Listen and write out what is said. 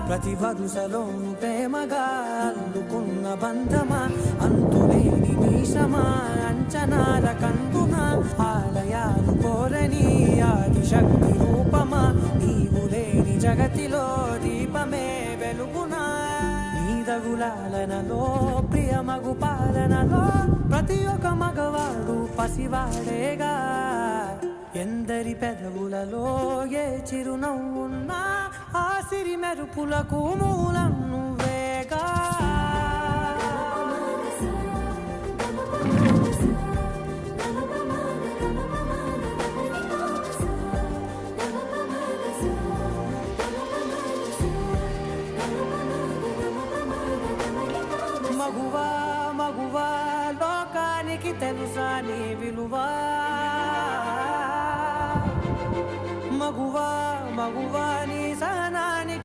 ప్రతి వరుసలోను ప్రేమగా అల్లుకున్న బంధమా, అంతులేని మీసమా, అంచనాల కందున ఆలయాలు కోరని ఆదిశక్తి రూపమా, నీవు లేని జగతిలో దీపమే వెలుగునా. నీదగులాలనలో ప్రియమగు పాలనలో ప్రతి ఒక్క మగవాడు పసివాడేగా. ఎందరి పెదవులలో ఏ చిరునవ్వున్నా ఆ సిరి మెరుపులకు మూలం నువ్వేగా. మగువా మగువా లోకానికి తెలుసా నీ విలువా. మగువా మగువా